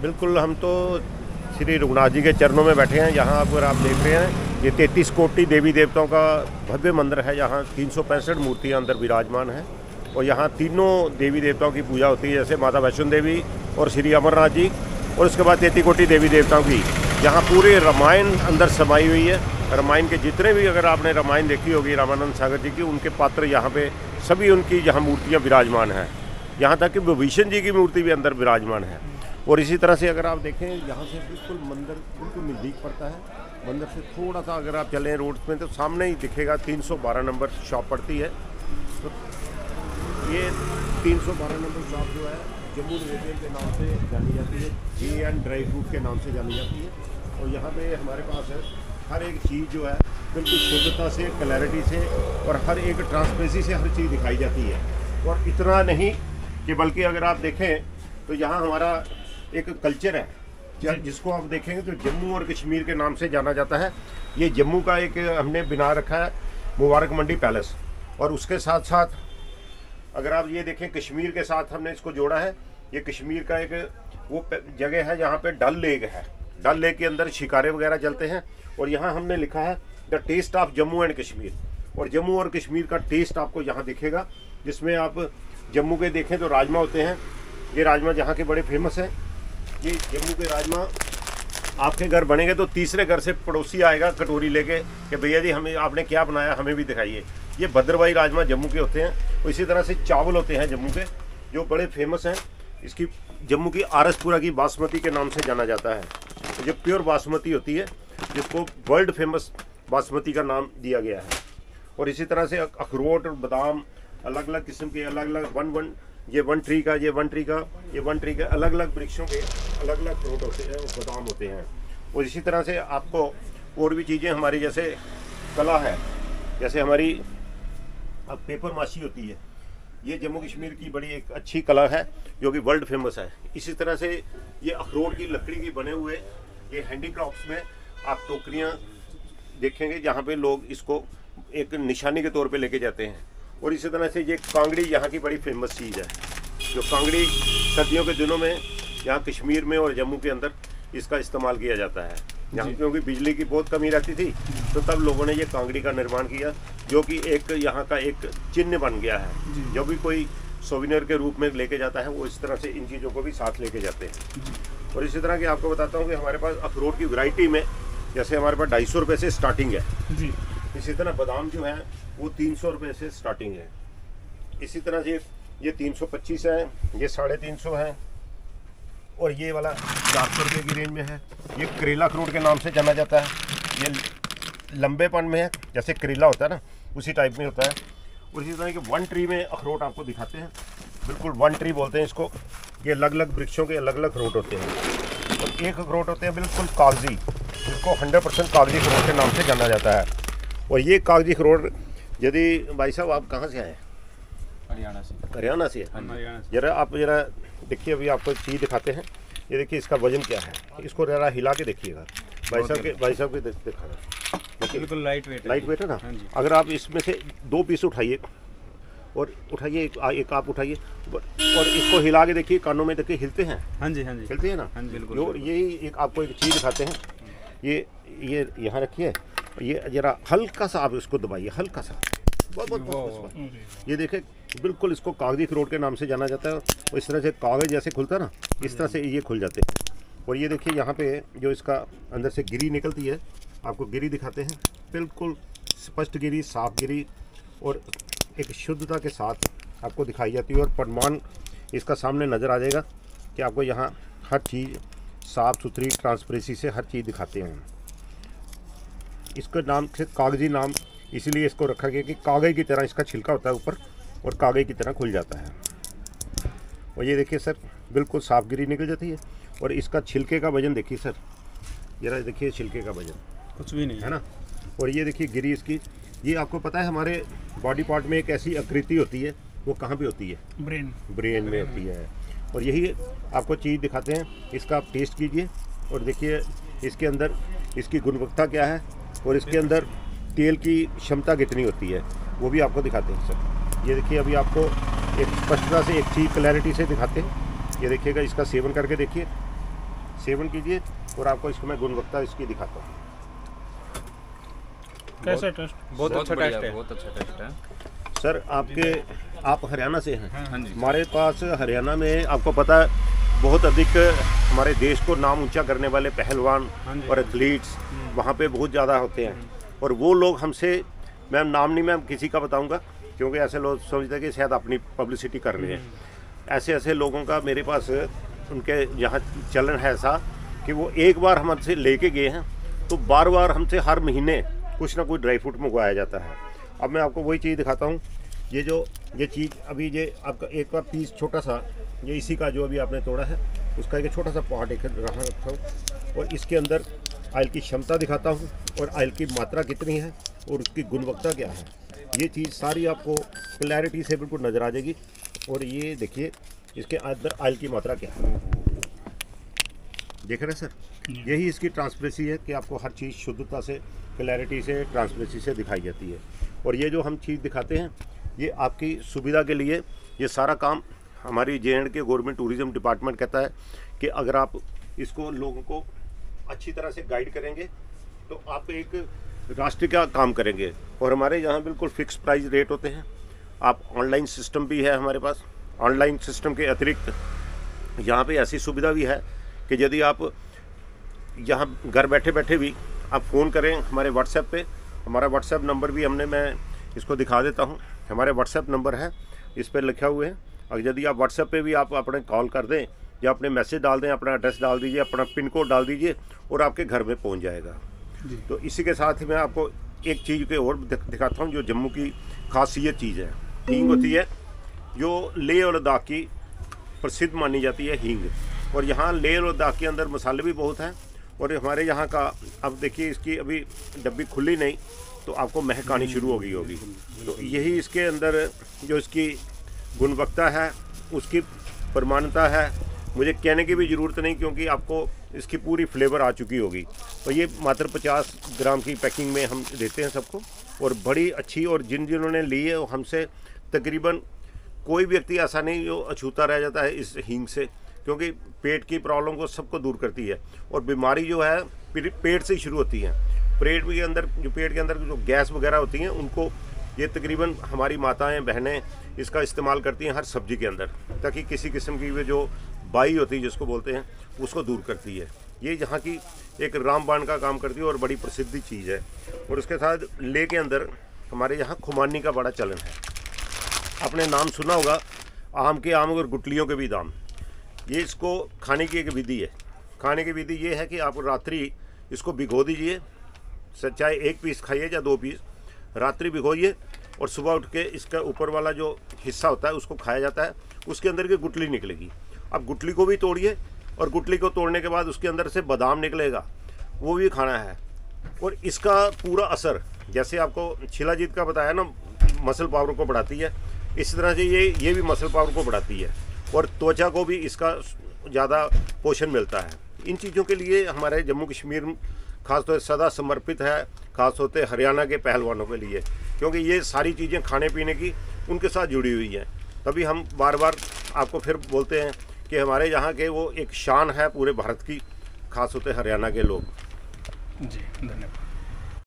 बिल्कुल, हम तो श्री रघुनाथ जी के चरणों में बैठे हैं। यहाँ अगर आप देख रहे हैं, ये 33 कोटि देवी देवताओं का भव्य मंदिर है। यहाँ 365 मूर्तियाँ अंदर विराजमान हैं और यहाँ तीनों देवी देवताओं की पूजा होती है, जैसे माता वैष्णो देवी और श्री अमरनाथ जी, और उसके बाद 33 कोटि देवी देवताओं की। यहाँ पूरे रामायण अंदर समाई हुई है। रामायण के जितने भी, अगर आपने रामायण देखी होगी रामानंद सागर जी की, उनके पात्र यहाँ पे सभी उनकी यहाँ मूर्तियाँ विराजमान हैं। यहाँ तक कि विभीषण जी की मूर्ति भी अंदर विराजमान है। और इसी तरह से अगर आप देखें, यहाँ से बिल्कुल मंदिर बिल्कुल नज़दीक पड़ता है। मंदिर से थोड़ा सा अगर आप चलें रोड में तो सामने ही दिखेगा 312 नंबर शॉप पड़ती है। तो ये 312 नंबर शॉप जो है जम्मू रिटेल के नाम से जानी जाती है, JN ड्राई फ्रूट के नाम से जानी जाती है। और यहाँ पे हमारे पास है हर एक चीज़ जो है बिल्कुल शुद्धता से, क्लैरिटी से और हर एक ट्रांसपेरेंसी से हर चीज़ दिखाई जाती है। और इतना नहीं कि बल्कि अगर आप देखें तो यहाँ हमारा एक कल्चर है जिसको आप देखेंगे तो जम्मू और कश्मीर के नाम से जाना जाता है। ये जम्मू का एक हमने बना रखा है मुबारक मंडी पैलेस, और उसके साथ साथ अगर आप ये देखें कश्मीर के साथ हमने इसको जोड़ा है। ये कश्मीर का एक वो जगह है जहाँ पे डल लेक है। डल लेक के अंदर शिकारे वगैरह चलते हैं और यहाँ हमने लिखा है the test of Jammu and Kashmir. और जम्मू और कश्मीर का टेस्ट आपको यहाँ दिखेगा, जिसमें आप जम्मू के देखें तो राजमा होते हैं। ये राजमा जहाँ के बड़े फेमस हैं। ये जम्मू के राजमा आपके घर बनेंगे तो तीसरे घर से पड़ोसी आएगा कटोरी लेके कि भैया जी हमें आपने क्या बनाया, हमें भी दिखाइए। ये भद्रवाही राजमा जम्मू के होते हैं। और इसी तरह से चावल होते हैं जम्मू के जो बड़े फेमस हैं। इसकी जम्मू की आरसपुरा की बासमती के नाम से जाना जाता है। तो जो प्योर बासमती होती है, जिसको वर्ल्ड फेमस बासमती का नाम दिया गया है। और इसी तरह से अखरोट और बादाम अलग अलग किस्म के, अलग अलग ये वन ट्री का अलग अलग वृक्षों के अलग अलग फ्रूट होते हैं और बादाम होते हैं। और इसी तरह से आपको और भी चीज़ें हमारी जैसे कला है, जैसे हमारी अब पेपर माशी होती है। ये जम्मू कश्मीर की बड़ी एक अच्छी कला है जो कि वर्ल्ड फेमस है। इसी तरह से ये अखरोट की लकड़ी की बने हुए ये हैंडीक्राफ्ट्स में आप टोकरियाँ देखेंगे जहाँ पे लोग इसको एक निशानी के तौर पे लेके जाते हैं। और इसी तरह से ये कांगड़ी यहाँ की बड़ी फेमस चीज़ है। जो कांगड़ी सर्दियों के दिनों में यहाँ कश्मीर में और जम्मू के अंदर इसका इस्तेमाल किया जाता है। यहाँ क्योंकि बिजली की बहुत कमी रहती थी तो तब लोगों ने ये कांगड़ी का निर्माण किया, जो कि एक यहाँ का एक चिन्ह बन गया है। जो भी कोई सोविनियर के रूप में लेके जाता है वो इस तरह से इन चीज़ों को भी साथ लेके जाते हैं। और इसी तरह की आपको बताता हूँ कि हमारे पास अखरोट की वैरायटी में जैसे हमारे पास 250 रुपये से स्टार्टिंग है जी। इसी तरह बादाम जो है वो 300 रुपये से स्टार्टिंग है। इसी तरह से ये 325 है, ये 350 है और ये वाला 400 रुपये की रेंज में है। ये करेला अखरोट के नाम से जाना जाता है। ये लंबेपन में है, जैसे करेला होता है ना उसी टाइप में होता है। और इसी तरह के वन ट्री में अखरोट आपको दिखाते हैं, बिल्कुल वन ट्री बोलते हैं इसको। ये अलग अलग वृक्षों के अलग अलग अखरोट होते हैं। और एक अखरोट होते हैं बिल्कुल कागजी, जिसको 100% कागजी अखरोट के नाम से जाना जाता है। और ये कागजी अखरोट, यदि भाई साहब आप कहाँ से आए? हरियाणा से। हरियाणा से? जरा आप जरा देखिए, अभी आपको एक चीज़ दिखाते हैं। ये देखिए इसका वजन क्या है, इसको जरा हिला के देखिएगा। भाई साहब के दिखाना, बिल्कुल लाइट वेट है ना। अगर आप इसमें से 2 पीस उठाइए और उठाइए, एक आप उठाइए और इसको हिला के देखिए, कानों में देखिए हिलते हैं। हाँ जी हिलते हैं ना। हाँ जी बिल्कुल। और यही एक आपको एक चीज़ दिखाते हैं। ये यहाँ रखिए, ये जरा हल्का सा आप इसको दबाइए, हल्का सा, बहुत। ये देखें बिल्कुल इसको कागजी अखरोट के नाम से जाना जाता है। और इस तरह से कागज़ जैसे खुलता है ना, इस तरह से ये खुल जाते हैं। और ये देखिए यहाँ पे जो इसका अंदर से गिरी निकलती है, आपको गिरी दिखाते हैं। बिल्कुल स्पष्ट गिरी, साफ गिरी और एक शुद्धता के साथ आपको दिखाई जाती है। और परिमाण इसका सामने नज़र आ जाएगा कि आपको यहाँ हर चीज़ साफ़ सुथरी ट्रांसपेरेंसी से हर चीज़ दिखाते हैं। इसका नाम से कागजी नाम इसीलिए इसको रखा गया कि कागज़ की तरह इसका छिलका होता है ऊपर और कागज़ की तरह खुल जाता है। और ये देखिए सर, बिल्कुल साफ गिरी निकल जाती है। और इसका छिलके का वजन देखिए सर, जरा देखिए छिलके का वजन कुछ भी नहीं है ना। और ये देखिए गिरी इसकी, ये आपको पता है हमारे बॉडी पार्ट में एक ऐसी आकृति होती है, वो कहाँ पे होती है? ब्रेन में होती है। और यही आपको चीज़ दिखाते हैं। इसका आप टेस्ट कीजिए और देखिए इसके अंदर इसकी गुणवत्ता क्या है और इसके अंदर तेल की क्षमता कितनी होती है, वो भी आपको दिखाते हैं सर। ये देखिए अभी आपको एक स्पष्टता से एक चीज़ क्लैरिटी से दिखाते हैं। ये देखिएगा, इसका सेवन करके देखिए। सेवन कीजिए और आपको इसको मैं गुणवत्ता इसकी दिखाता हूँ। कैसे टेस्ट? बहुत अच्छा टेस्ट है। बहुत अच्छा टेस्ट है सर आप हरियाणा से हैं? हाँ जी। हमारे पास हरियाणा में आपको पता है बहुत अधिक हमारे देश को नाम ऊंचा करने वाले पहलवान और एथलीट्स वहाँ पे बहुत ज़्यादा होते हैं। और वो लोग हमसे, मैम नाम नहीं मैं किसी का बताऊंगा क्योंकि ऐसे लोग समझते हैं कि शायद अपनी पब्लिसिटी कर रहे हैं। ऐसे लोगों का मेरे पास उनके यहाँ चलन है ऐसा कि वो एक बार हमसे लेके गए हैं तो बार बार हमसे हर महीने कुछ ना कुछ ड्राई फ्रूट मंगवाया जाता है। अब मैं आपको वही चीज़ दिखाता हूँ। ये चीज़ अभी ये आपका एक बार पीस छोटा सा, ये इसी का जो अभी आपने तोड़ा है उसका एक छोटा सा पार्ट एक रखा हूँ और इसके अंदर ऑयल की क्षमता दिखाता हूँ और ऑयल की मात्रा कितनी है और उसकी गुणवत्ता क्या है। ये चीज़ सारी आपको क्लैरिटी से बिल्कुल नज़र आ जाएगी। और ये देखिए इसके अंदर ऑयल की मात्रा क्या है, देख रहे हैं सर? यही इसकी ट्रांसपेरेंसी है कि आपको हर चीज़ शुद्धता से, क्लैरिटी से, ट्रांसपेरेंसी से दिखाई जाती है। और ये जो हम चीज़ दिखाते हैं ये आपकी सुविधा के लिए, ये सारा काम हमारी J&K गवर्नमेंट टूरिज़्म डिपार्टमेंट कहता है कि अगर आप इसको लोगों को अच्छी तरह से गाइड करेंगे तो आप एक राष्ट्र का काम करेंगे। और हमारे यहाँ बिल्कुल फिक्स प्राइस रेट होते हैं। आप ऑनलाइन सिस्टम भी है हमारे पास। ऑनलाइन सिस्टम के अतिरिक्त यहाँ पे ऐसी सुविधा भी है कि यदि आप यहाँ घर बैठे बैठे भी आप फ़ोन करें हमारे व्हाट्सएप पे, हमारा व्हाट्सएप नंबर भी मैं इसको दिखा देता हूँ। हमारे व्हाट्सएप नंबर है, इस पर लिखा हुआ है। और यदि आप व्हाट्सएप पे भी आप अपने कॉल कर दें या अपने मैसेज डाल दें, अपना एड्रेस डाल दीजिए, अपना पिन कोड डाल दीजिए और आपके घर में पहुँच जाएगा। तो इसी के साथ ही मैं आपको एक चीज़ के और दिखाता हूँ जो जम्मू की खासियत चीज़ है। हींग होती है जो लेह और लद्दाख की प्रसिद्ध मानी जाती है हींग। और यहाँ लेह और लद्दाख के अंदर मसाले भी बहुत हैं। और हमारे यहाँ का, अब देखिए इसकी अभी डब्बी खुली नहीं तो आपको महक आनी शुरू हो गई होगी। तो यही इसके अंदर जो इसकी गुणवत्ता है, उसकी प्रमाणता है, मुझे कहने की भी ज़रूरत नहीं क्योंकि आपको इसकी पूरी फ्लेवर आ चुकी होगी। तो ये मात्र 50 ग्राम की पैकिंग में हम देते हैं सबको और बड़ी अच्छी। और जिन्होंने ली है हमसे तकरीबन कोई व्यक्ति ऐसा नहीं जो अछूता रह जाता है इस हींग से, क्योंकि पेट की प्रॉब्लम को सबको दूर करती है। और बीमारी जो है पेट से ही शुरू होती है। पेट के अंदर जो गैस वगैरह होती हैं उनको ये तकरीबन हमारी माताएं बहनें इसका इस्तेमाल करती हैं हर सब्जी के अंदर, ताकि किसी किस्म की जो बाई होती है जिसको बोलते हैं उसको दूर करती है। ये यहाँ की एक रामबाण का काम करती है और बड़ी प्रसिद्ध चीज़ है। और उसके साथ लेह के अंदर हमारे यहाँ खुमानी का बड़ा चलन है। आपने नाम सुना होगा आम और गुटलियों के भी दाम। ये इसको खाने की एक विधि है। खाने की विधि ये है कि आप रात्रि इसको भिगो दीजिए, चाहे 1 पीस खाइए या 2 पीस, रात्रि भिगोइए और सुबह उठ के इसका ऊपर वाला जो हिस्सा होता है उसको खाया जाता है। उसके अंदर की गुटली निकलेगी। अब गुटली को भी तोड़िए और गुटली को तोड़ने के बाद उसके अंदर से बादाम निकलेगा, वो भी खाना है। और इसका पूरा असर, जैसे आपको शिलाजीत का बताया ना, मसल पावर को बढ़ाती है, इस तरह से ये भी मसल पावर को बढ़ाती है और त्वचा को भी इसका ज़्यादा पोषण मिलता है। इन चीज़ों के लिए हमारे जम्मू कश्मीर खासतौर से सदा समर्पित है, खासतौर से हरियाणा के पहलवानों के लिए, क्योंकि ये सारी चीज़ें खाने पीने की उनके साथ जुड़ी हुई हैं। तभी हम बार बार आपको फिर बोलते हैं कि हमारे यहाँ के वो एक शान है पूरे भारत की, खासतौर से हरियाणा के लोग। जी धन्यवाद।